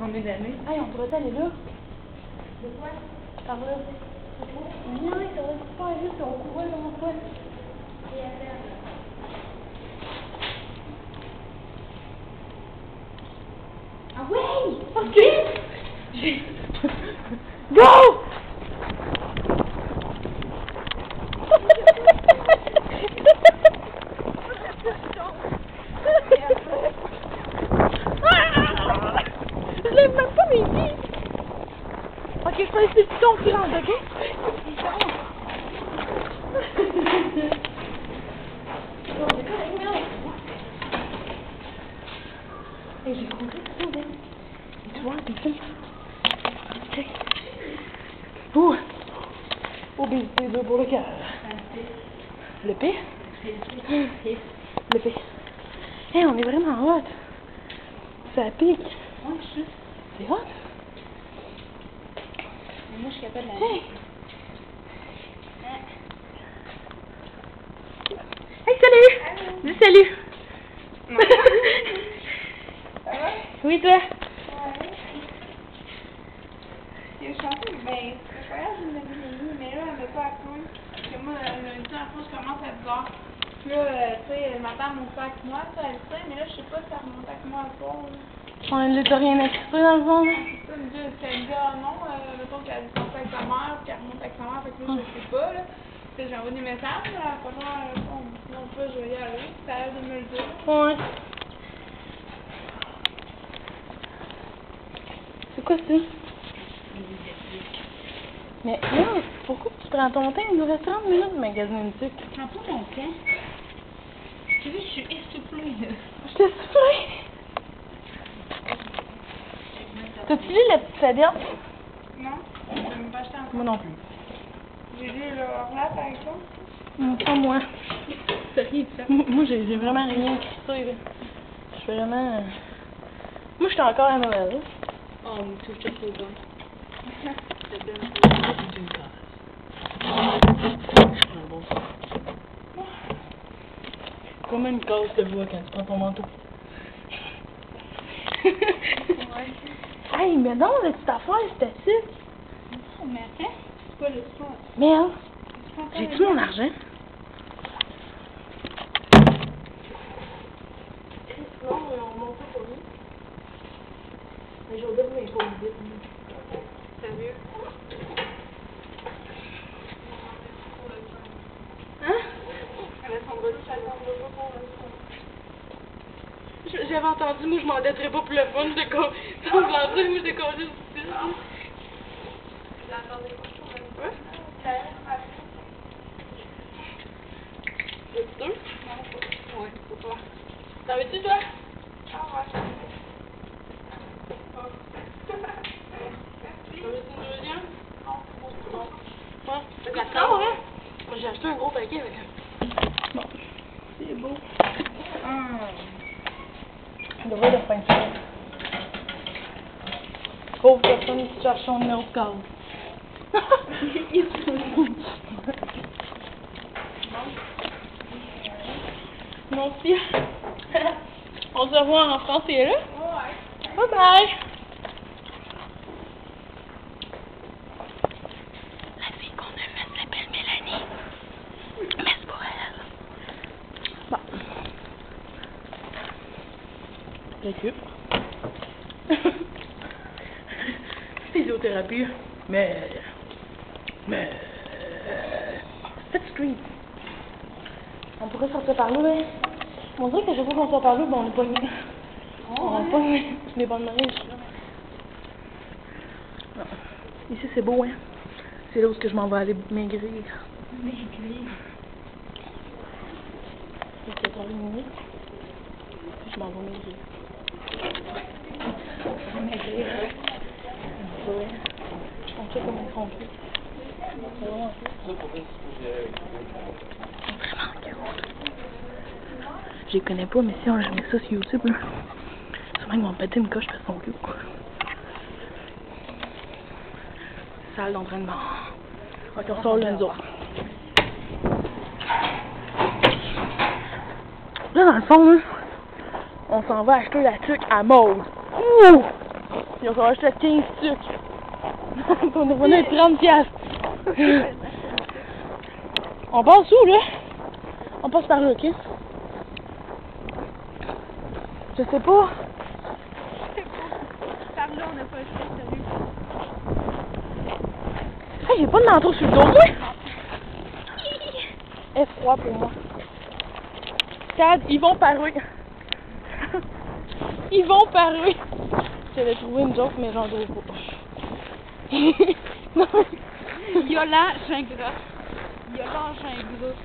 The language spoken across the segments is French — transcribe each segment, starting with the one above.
combien d'années? Hey, on pourrait aller là? De quoi? Par là. Oui, ça va être super vite, on courait dans mon coin. Et attends. Ah oui! Ok! Go! Je lève même pas mes pieds! Ok, je fais des petits tons qui rentrent, ok? Et j'ai compris tout ça, et tu vois, des films. Ok. Ouh! Obésité 2 pour le cœur. Le P? Le P. Hey, on est vraiment hot. Ça pique. Ouais, je sais. C'est hot. Mais moi, je suis capable de la Hey! Hey, salut! Allô? Dis salut! Non. Ça va? Oui, toi? Ouais. Je suis en train de... Ben, je voyage une demi-nuit, mais là, elle n'est pas à cool. Parce que moi, lundi, en fait, je commence à 10h. Puis là, tu sais, ma femme monte pas avec moi, ça, elle sait, mais là, je sais pas si elle remonte avec moi à soir, là. Ouais, t'as rien écrit dans le fond, là? Ça me dit, elle me dit, ah non, mettons qu'elle descend avec sa mère, puis qu'elle remonte avec sa mère, fait que là, je sais pas, là. Puis j'ai envoyé des messages, là, franchement, non, pas, je vais y aller, ça a l'air de me le dire. Ouais. C'est quoi ça? Mais non, pourquoi tu prends ton temps? Il nous reste 30 minutes de magasiner une sucre. Je prends pas mon temps. Tu sais, je suis essoufflée, là. Je t'ai soufflé! T'as-tu lu la petite Fabienne? Non, je vais me pas acheter encore. Moi non plus. J'ai lu le rap par exemple. Pas moi. T'as rien de ça. Moi, j'ai vraiment rien écrit ça, là. Je suis vraiment... Moi, j'étais encore à Noël, là. Oh, mais tu je te fais bon. C'est bien. C'est une case. Un bon sens. Comme une case de voix quand tu prends ton manteau. Ouais. Hey, mais non, la petite affaire, c'était ça. Non, mais attends, c'est pas le soin. Merde. J'ai-tu mon argent? Non, on monte pas lui. Mais j'ai oublié mes pauses vite. Sérieux? Hein? Alessandra dit, j'attendrai pas pour le soin. J'avais entendu, moi je m'endetterais pas pour le fun, j'étais con. Sans vouloir dire, moi j'étais con juste ici. J'attendais pas pour le soin. Ouais? Veux-tu deux? Non, ouais, faut pas. T'en veux-tu toi? Ah ouais. T'en veux-tu une deuxième? Non. Ouais. C'est d'accord, hein? Moi j'ai acheté un gros paquet avec un. Bon. C'est beau. On devrait le fin de semaine. Pauvre personne qui cherche son numéro de case. Merci. On se revoit en français là. Ouais. Bye bye. La fille qu'on a faite s'appelle Mélanie. Mais c'est pas elle. Bon. Récup. Physiothérapie. Mais. Fifth Street. On pourrait sortir par là, hein? On dirait que chaque fois qu'on sort par là, ben on est pogné. On est pogné les bonnes mains. Ici c'est beau, hein? C'est là où je m'en vais aller maigrir. Maigrir. C'est pour minutes. Puis je m'en vais maigrir. Maigrir, ouais. Ouais. Je pense que comme un trompé. C'est vraiment cute. Je les connais pas, mais si on jamais ça sur YouTube, là, sûrement qu'ils vont me péter une coche parce qu'ils sont cute. Salle d'entraînement. Ok, on sort là, nous autres. Là, dans le fond, là, on s'en va acheter la tuque à Maude. Ouh! Il va falloir acheter 15 sucres. On est revenu à 30$. On passe où, là? On passe par là, ok? Je sais pas. Par là, on n'a pas le choix, salut. Hey, j'ai pas de manteau sur le dos, moi! C'est froid pour moi. Cad, ils vont parer. Ils vont parer. J'avais trouvé une joke, mais j'en trouve pas. Non. Yola Gingras. Yola Gingras.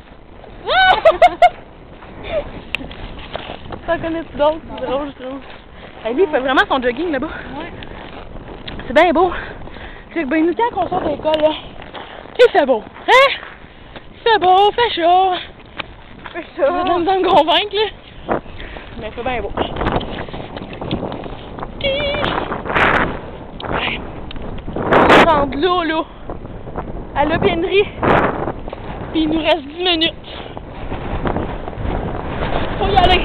T'en connais-tu d'autres? C'est drôle, je trouve. Hey, lui, il fait vraiment son jogging là-bas. Ouais. C'est bien beau. C'est que ben, nous, quand on sort de l'école, là, il fait beau. Hein? Il fait beau, fait chaud. Fait chaud. Ça donne de me convaincre, là. Mais il fait bien beau. On rentre là, à l'Aubainerie. Puis il nous reste 10 minutes. Faut y aller.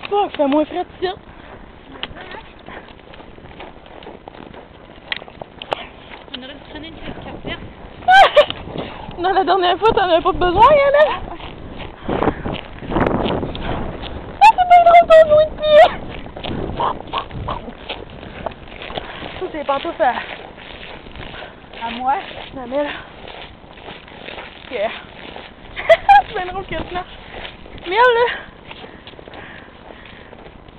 Fuck, fait moins frais de ça. On aurait dû traîner une cafetière. Non, la dernière fois, t'en avais pas besoin, hein, là? Ah, c'est bien drôle ton jouet de pied! Ça, c'est les pantoufles À moi? à Mel. Yeah. C'est bien drôle qu'elle se marche. Mel, là.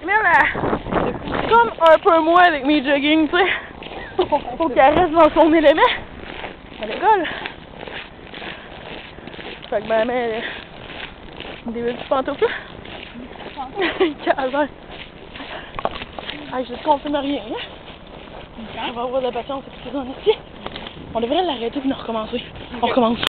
Mel, là. Comme un peu moi avec mes jogging, tu sais. Faut qu'elle reste dans son élément. À l'école. Fait que ma mère, des petites pantoufles. Calvaire. Hey, je ne confirme rien, hein? On va avoir de la patience avec ces ici. On devrait l'arrêter et nous recommencer. On recommence.